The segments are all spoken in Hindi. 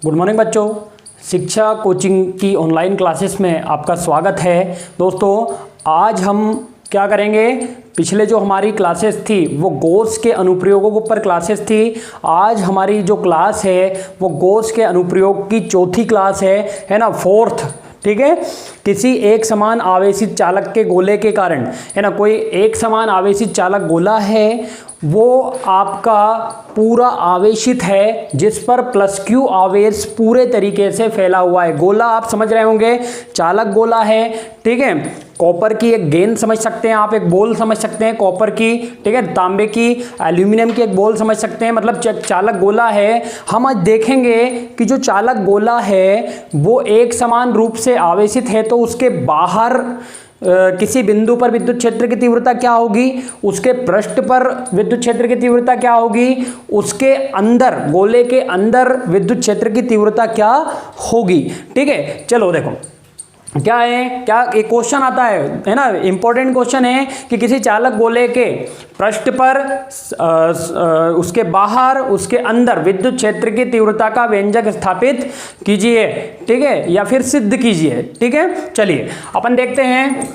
गुड मॉर्निंग बच्चों, शिक्षा कोचिंग की ऑनलाइन क्लासेस में आपका स्वागत है। दोस्तों आज हम क्या करेंगे, पिछले जो हमारी क्लासेस थी वो गॉस के अनुप्रयोगों के ऊपर क्लासेस थी। आज हमारी जो क्लास है वो गॉस के अनुप्रयोग की चौथी क्लास है ना, फोर्थ। ठीक है, किसी एक समान आवेशित चालक के गोले के कारण, है ना, कोई एक समान आवेशित चालक गोला है, वो आपका पूरा आवेशित है जिस पर प्लस क्यू आवेश पूरे तरीके से फैला हुआ है। गोला आप समझ रहे होंगे, चालक गोला है। ठीक है, कॉपर की एक गेंद समझ सकते हैं आप, एक बॉल समझ सकते हैं कॉपर की। ठीक है, तांबे की, एल्यूमिनियम की एक बॉल समझ सकते हैं, मतलब चालक गोला है। हम आज देखेंगे कि जो चालक गोला है वो एक समान रूप से आवेशित है, तो उसके बाहर किसी बिंदु पर विद्युत क्षेत्र की तीव्रता क्या होगी, उसके पृष्ठ पर विद्युत क्षेत्र की तीव्रता क्या होगी, उसके अंदर, गोले के अंदर विद्युत क्षेत्र की तीव्रता क्या होगी। ठीक है, चलो देखो क्या है, क्या एक क्वेश्चन आता है ना, इंपॉर्टेंट क्वेश्चन है कि किसी चालक गोले के पृष्ठ पर उसके बाहर, उसके अंदर विद्युत क्षेत्र की तीव्रता का व्यंजक स्थापित कीजिए। ठीक है, या फिर सिद्ध कीजिए। ठीक है, चलिए अपन देखते हैं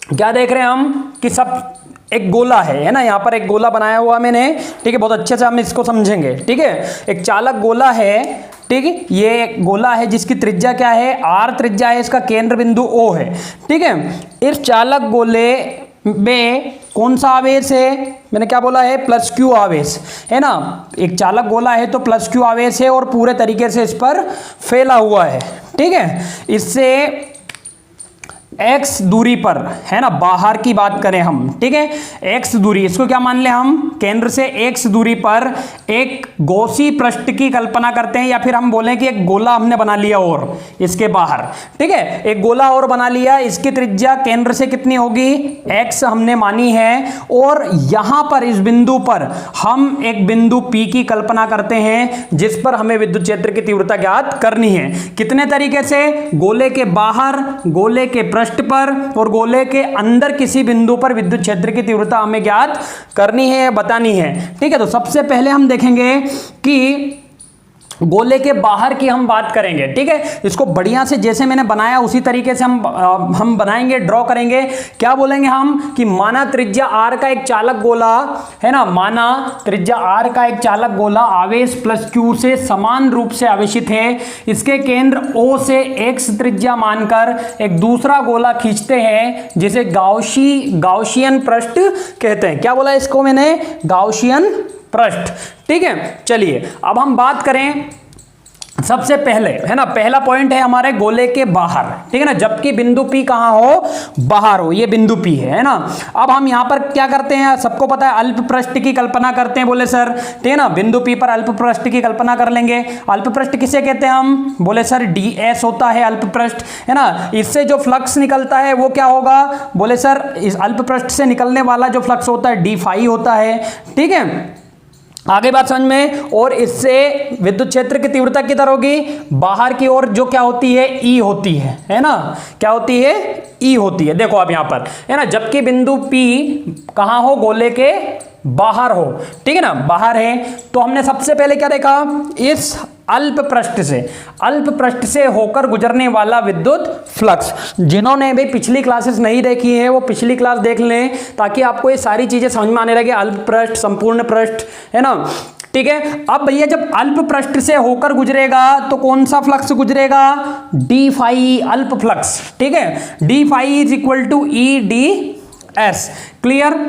क्या देख रहे हैं हम कि सब एक गोला है ना, यहाँ पर एक गोला बनाया हुआ मैंने। ठीक है, बहुत अच्छे से हम इसको समझेंगे। ठीक है, एक चालक गोला है। ठीक है, ये गोला है जिसकी त्रिज्या क्या है, आर त्रिज्या है, इसका केंद्र बिंदु ओ है। ठीक है, इस चालक गोले में कौन सा आवेश है, मैंने क्या बोला है, प्लस क्यू आवेश है ना। एक चालक गोला है तो प्लस क्यू आवेश है और पूरे तरीके से इस पर फैला हुआ है। ठीक है, इससे x दूरी पर, है ना, बाहर की बात करें हम। ठीक है, x दूरी, इसको क्या मान ले हम, केंद्र से x दूरी पर एक गॉसी पृष्ठ की कल्पना करते हैं, या फिर हम बोलें कि एक गोला हमने बना लिया और इसके बाहर। ठीक है, एक गोला और बना लिया, इसकी त्रिज्या केंद्र से कितनी होगी, x हमने मानी है, और यहां पर इस बिंदु पर हम एक बिंदु P की कल्पना करते हैं जिस पर हमें विद्युत क्षेत्र की तीव्रता ज्ञात करनी है। कितने तरीके से, गोले के बाहर, गोले के पृष्ठ पर और गोले के अंदर किसी बिंदु पर विद्युत क्षेत्र की तीव्रता हमें ज्ञात करनी है, बतानी है। ठीक है, तो सबसे पहले हम देखेंगे कि गोले के बाहर की हम बात करेंगे। ठीक है, इसको बढ़िया से जैसे मैंने बनाया उसी तरीके से हम बनाएंगे, ड्रॉ करेंगे। क्या बोलेंगे हम कि माना त्रिज्या r का एक चालक गोला है ना, माना त्रिज्या r का एक चालक गोला आवेश प्लस q से समान रूप से आवेशित है। इसके केंद्र O से x त्रिज्या मानकर एक दूसरा गोला खींचते हैं जिसे गाउसियन पृष्ठ कहते हैं। क्या बोला इसको मैंने, गाउसियन पृष्ठ। ठीक है, चलिए अब हम बात करें सबसे पहले, है ना, पहला पॉइंट है हमारे गोले के बाहर। ठीक है ना, जबकि बिंदु P कहां हो, बाहर हो, ये बिंदु P है ना। अब हम यहां पर क्या करते हैं, सबको पता है अल्प पृष्ठ की कल्पना करते हैं, बोले सर। ठीक है ना, बिंदु P पर अल्प पृष्ठ की कल्पना कर लेंगे। अल्प पृष्ठ किसे कहते हैं हम, बोले सर ds होता है अल्प पृष्ठ, है ना। इससे जो फ्लक्स निकलता है वो क्या होगा, बोले सर इस अल्प पृष्ठ से निकलने वाला जो फ्लक्स होता है d फाई होता है। ठीक है, आगे बात समझ में। और इससे विद्युत क्षेत्र की तीव्रता किधर होगी, बाहर की ओर, जो क्या होती है, E होती है ना, क्या होती है, E होती है। देखो आप यहां पर, है ना, जबकि बिंदु P कहां हो, गोले के बाहर हो। ठीक है ना, बाहर है, तो हमने सबसे पहले क्या देखा, इस अल्प पृष्ठ से होकर गुजरने वाला विद्युत फ्लक्स। जिन्होंने भी पिछली क्लासेस नहीं देखी है वो पिछली क्लास देख लें, ताकि आपको ये सारी चीजें समझ में आने लगे। अल्प पृष्ठ, संपूर्ण पृष्ठ, है ना। ठीक है, अब भैया जब अल्प पृष्ठ से होकर गुजरेगा तो कौन सा फ्लक्स गुजरेगा, डी फाई अल्प फ्लक्स। ठीक है, d phi is equal to E d s. Clear.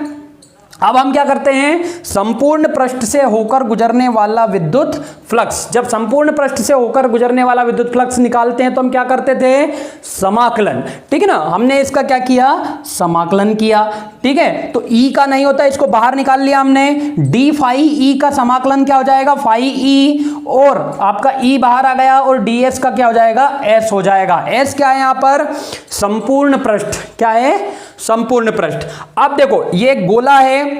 अब हम क्या करते हैं, संपूर्ण पृष्ठ से होकर गुजरने वाला विद्युत फ्लक्स, जब संपूर्ण पृष्ठ से होकर गुजरने वाला विद्युत फ्लक्स निकालते हैं तो हम क्या करते थे, समाकलन। ठीक है ना, हमने इसका क्या किया, समाकलन किया। ठीक है, तो E का नहीं होता, इसको बाहर निकाल लिया हमने, डी फाई E का समाकलन क्या हो जाएगा, फाई E, और आपका E बाहर आ गया, और ds का क्या हो जाएगा, S हो जाएगा। S क्या है यहाँ पर, संपूर्ण पृष्ठ। क्या है, संपूर्ण पृष्ठ। अब देखो ये एक गोला है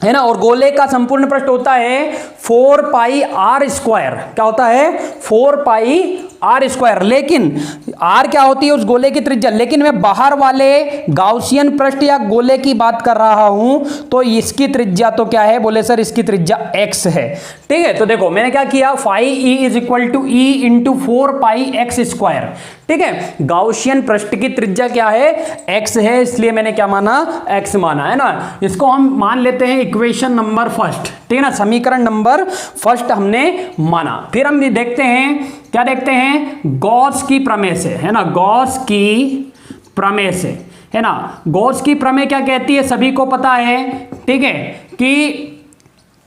ना, और गोले का संपूर्ण पृष्ठ होता है 4 पाई r स्क्वायर। क्या होता है, 4 पाई r स्क्वायर। लेकिन आर क्या होती है उस गोले की त्रिज्या, लेकिन मैं बाहर वाले गाउसियन पृष्ठ या गोले की बात कर रहा हूं तो इसकी त्रिज्या तो क्या है, बोले सर इसकी त्रिज्या x है। ठीक है, तो देखो मैंने क्या किया, phi E is equal to E into 4πx²। ठीक है, गाउसियन पृष्ठ की त्रिज्या क्या है, x है, इसलिए मैंने क्या माना, x माना है ना। इसको हम मान लेते हैं इक्वेशन नंबर फर्स्ट। ठीक है ना, समीकरण नंबर फर्स्ट हमने माना। फिर हम देखते हैं, क्या देखते हैं, गॉस की प्रमेय से, है ना, गॉस की प्रमेय से, है ना। गॉस की प्रमेय क्या कहती है, सभी को पता है। ठीक है, कि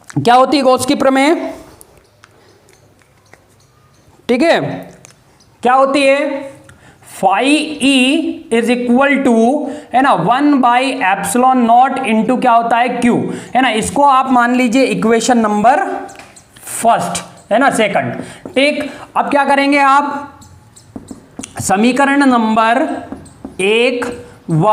क्या होती है गॉस की प्रमेय, ठीक है, क्या होती है, phi E is equal to, है ना, 1/ε0 इंटू क्या होता है क्यू, है ना। इसको आप मान लीजिए इक्वेशन नंबर फर्स्ट, है ना, सेकंड। ठीक, अब क्या करेंगे आप, समीकरण नंबर 1 व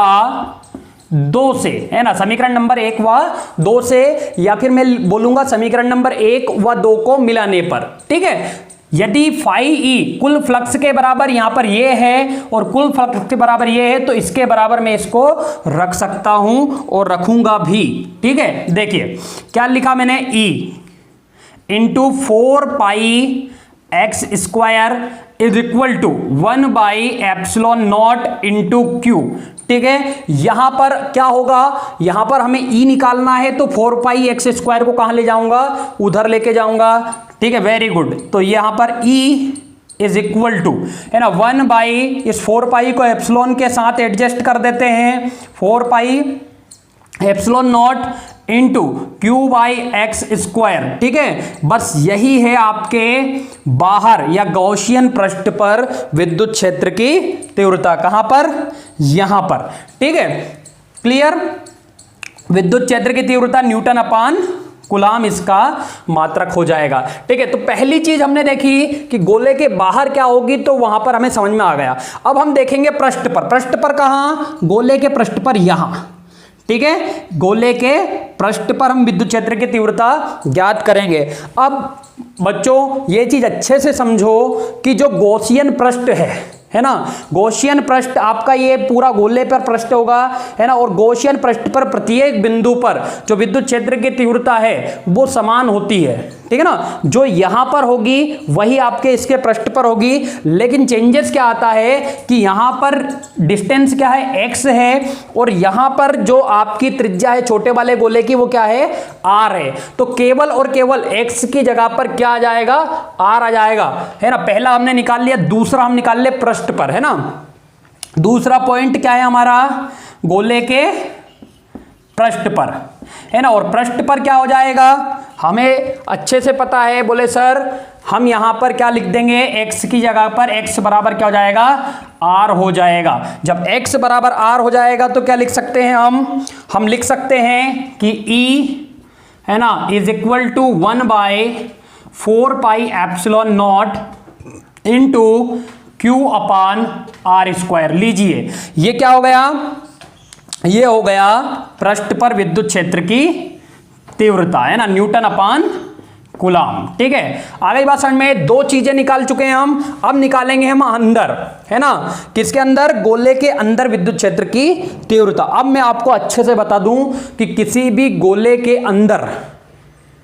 2 से, है ना, समीकरण नंबर 1 व 2 से, या फिर मैं बोलूंगा समीकरण नंबर 1 व 2 को मिलाने पर, ठीक है, यदि फाई ई कुल फ्लक्स के बराबर यहां पर ये है और कुल फ्लक्स के बराबर ये है, तो इसके बराबर मैं इसको रख सकता हूं और रखूंगा भी। ठीक है, देखिए क्या लिखा मैंने, E into 4πx² is equal to 1/ε0 into Q. ठीक है, यहां पर क्या होगा, यहां पर हमें ई निकालना है, तो 4πx² को कहां ले जाऊंगा, उधर लेके जाऊंगा। ठीक है, वेरी गुड। तो यहां पर E इज इक्वल टू, है ना, 1/ इस 4π को एप्सिलॉन के साथ एडजस्ट कर देते हैं, 4πε0 इंटू q/x²। ठीक है, बस यही है आपके बाहर या गॉसियन पृष्ठ पर विद्युत क्षेत्र की तीव्रता, कहां पर, यहां पर। ठीक है, क्लियर। विद्युत क्षेत्र की तीव्रता न्यूटन अपान कूलाम इसका मात्रक हो जाएगा। ठीक है, तो पहली चीज हमने देखी कि गोले के बाहर क्या होगी, तो वहां पर हमें समझ में आ गया। अब हम देखेंगे पृष्ठ पर, पृष्ठ पर कहां, गोले के पृष्ठ पर यहां। ठीक है, गोले के पृष्ठ पर हम विद्युत क्षेत्र की तीव्रता ज्ञात करेंगे। अब बच्चों ये चीज अच्छे से समझो कि जो गॉसियन पृष्ठ है ना, गॉसियन पृष्ठ आपका ये पूरा गोले पर पृष्ठ होगा, है ना, और गॉसियन पृष्ठ पर प्रत्येक बिंदु पर जो विद्युत क्षेत्र की तीव्रता है वो समान होती है। ठीक है ना, जो यहां पर होगी वही आपके इसके पृष्ठ पर होगी, लेकिन चेंजेस क्या आता है कि यहां पर डिस्टेंस क्या है, x है, और यहां पर जो आपकी त्रिज्या है छोटे वाले गोले की वो क्या है, r है। तो केवल और केवल x की जगह पर क्या आ जाएगा, r आ जाएगा, है ना। पहला हमने निकाल लिया, दूसरा हम निकाल ले पृष्ठ पर, है ना। दूसरा पॉइंट क्या है हमारा, गोले के पृष्ठ पर, है ना, और पृष्ठ पर क्या हो जाएगा, हमें अच्छे से पता है, बोले सर हम यहां पर क्या लिख देंगे, x की जगह पर x बराबर क्या हो जाएगा, r हो जाएगा। जब x बराबर r हो जाएगा तो क्या लिख सकते हैं हम लिख सकते हैं कि E, है ना, is equal to 1/4πε0 into q/r²। लीजिए ये क्या हो गया, ये हो गया पृष्ठ पर विद्युत क्षेत्र की तीव्रता, है ना, न्यूटन अपान कूलाम। ठीक है, आगे बात समझ में, दो चीजें निकाल चुके हैं हम, अब निकालेंगे हम अंदर, है ना, किसके अंदर, गोले के अंदर विद्युत क्षेत्र की तीव्रता। अब मैं आपको अच्छे से बता दूं कि किसी भी गोले के अंदर,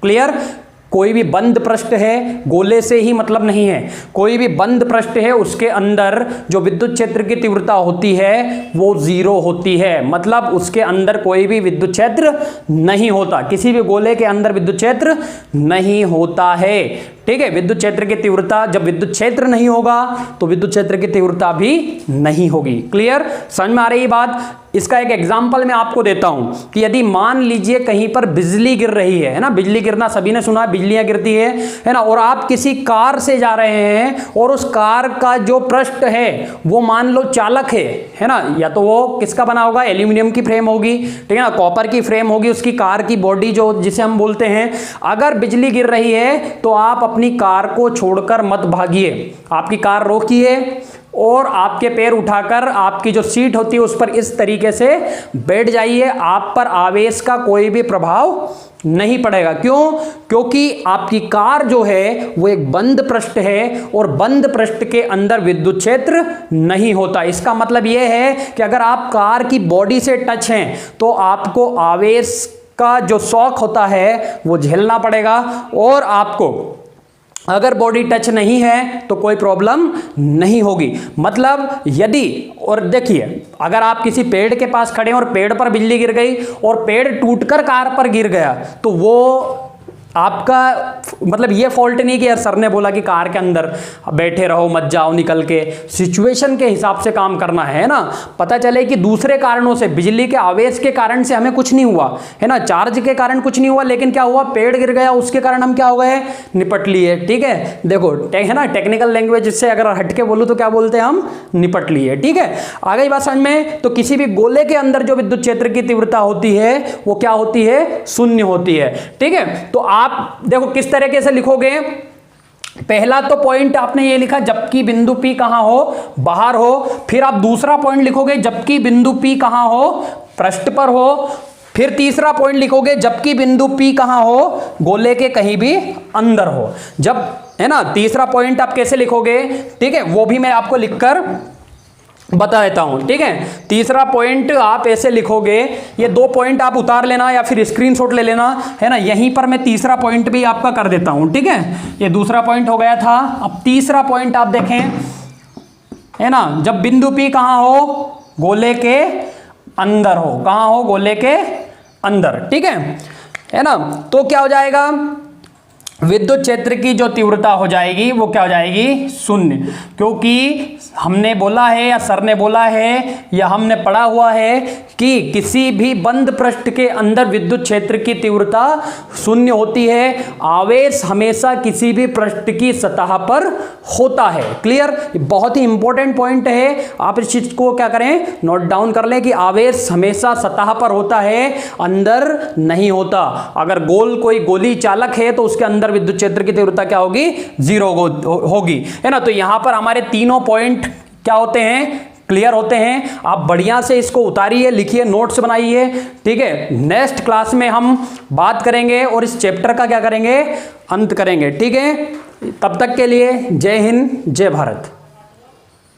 क्लियर, कोई भी बंद पृष्ठ है, गोले से ही मतलब नहीं है, कोई भी बंद पृष्ठ है उसके अंदर जो विद्युत क्षेत्र की तीव्रता होती है वो 0 होती है, मतलब उसके अंदर कोई भी विद्युत क्षेत्र नहीं होता, किसी भी गोले के अंदर विद्युत क्षेत्र नहीं होता है। ठीक है, विद्युत क्षेत्र की तीव्रता, जब विद्युत क्षेत्र नहीं होगा तो विद्युत क्षेत्र की तीव्रता भी नहीं होगी। क्लियर, समझ में आ रही बात। इसका एक एग्जांपल मैं आपको देता हूं कि यदि मान लीजिए कहीं पर बिजली गिर रही है ना, बिजली गिरना सभी ने सुना है, बिजलियां गिरती है ना, और आप किसी कार से जा रहे हैं और उस कार का जो पृष्ठ है वो मान लो चालक है ना, या तो वो किसका बना होगा, एल्यूमिनियम की फ्रेम होगी, ठीक है ना, कॉपर की फ्रेम होगी, उसकी कार की बॉडी जो जिसे हम बोलते हैं। अगर बिजली गिर रही है तो आप अपनी कार को छोड़कर मत भागिए, आपकी कार रोकिए और आपके पैर उठाकर आपकी जो सीट होती है उस पर इस तरीके से बैठ जाइए, आप पर आवेश का कोई भी प्रभाव नहीं पड़ेगा। क्यों? क्योंकि आपकी कार जो है वो एक बंद पृष्ठ है और बंद पृष्ठ के अंदर विद्युत क्षेत्र नहीं होता। इसका मतलब यह है कि अगर आप कार की बॉडी से टच हैं तो आपको आवेश का जो शॉक होता है वो झेलना पड़ेगा, और आपको अगर बॉडी टच नहीं है तो कोई प्रॉब्लम नहीं होगी। मतलब यदि, और देखिए, अगर आप किसी पेड़ के पास खड़े हैं और पेड़ पर बिजली गिर गई और पेड़ टूटकर कार पर गिर गया, तो वो आपका मतलब ये फॉल्ट नहीं कि यार सर ने बोला कि कार के अंदर बैठे रहो, मत जाओ निकल के। सिचुएशन के हिसाब से काम करना है ना। पता चले कि दूसरे कारणों से, बिजली के आवेश के कारण से हमें कुछ नहीं हुआ है ना, चार्ज के कारण कुछ नहीं हुआ, लेकिन क्या हुआ, पेड़ गिर गया, उसके कारण हम क्या हो गए, निपट लिए। ठीक है, देखो है ना, टेक्निकल लैंग्वेज से अगर हटके बोलूं तो क्या बोलते हैं हम, निपट लिए। ठीक है, आ गई बात समझ में। तो किसी भी गोले के अंदर जो विद्युत क्षेत्र की तीव्रता होती है वो क्या होती है, शून्य होती है। ठीक है, तो आप देखो किस तरीके से लिखोगे। पहला तो पॉइंट आपने ये लिखा जबकि बिंदु P कहां हो, बाहर हो। फिर आप दूसरा पॉइंट लिखोगे जबकि बिंदु P कहां हो, पृष्ठ पर हो। फिर तीसरा पॉइंट लिखोगे जबकि बिंदु P कहां हो, गोले के कहीं भी अंदर हो। जब है ना, तीसरा पॉइंट आप कैसे लिखोगे, ठीक है, वो भी मैं आपको लिखकर बता देता हूं। ठीक है, तीसरा पॉइंट आप ऐसे लिखोगे, ये दो पॉइंट आप उतार लेना या फिर स्क्रीनशॉट ले लेना, है ना। यहीं पर मैं तीसरा पॉइंट भी आपका कर देता हूं। ठीक है, ये दूसरा पॉइंट हो गया था। अब तीसरा पॉइंट आप देखें, है ना, जब बिंदु P कहां हो, गोले के अंदर हो। कहां हो, गोले के अंदर। ठीक है ना। तो क्या हो जाएगा, विद्युत क्षेत्र की जो तीव्रता हो जाएगी वो क्या हो जाएगी, शून्य। क्योंकि हमने बोला है या सर ने बोला है या हमने पढ़ा हुआ है कि किसी भी बंद पृष्ठ के अंदर विद्युत क्षेत्र की तीव्रता शून्य होती है। आवेश हमेशा किसी भी पृष्ठ की सतह पर होता है। क्लियर, बहुत ही इंपॉर्टेंट पॉइंट है, आप इस चीज को क्या करें, नोट डाउन कर लें कि आवेश हमेशा सतह पर होता है, अंदर नहीं होता। अगर गोल कोई गोली चालक है तो उसके अंदर विद्युत क्षेत्र की तीव्रता क्या होगी, 0 होगी, है ना। तो यहां पर हमारे तीनों पॉइंट क्या होते हैं, क्लियर होते हैं। आप बढ़िया से इसको उतारिए, लिखिए, नोट्स बनाइए। ठीक है, नेक्स्ट क्लास में हम बात करेंगे और इस चैप्टर का क्या करेंगे, अंत करेंगे। ठीक है, तब तक के लिए जय हिंद, जय भारत।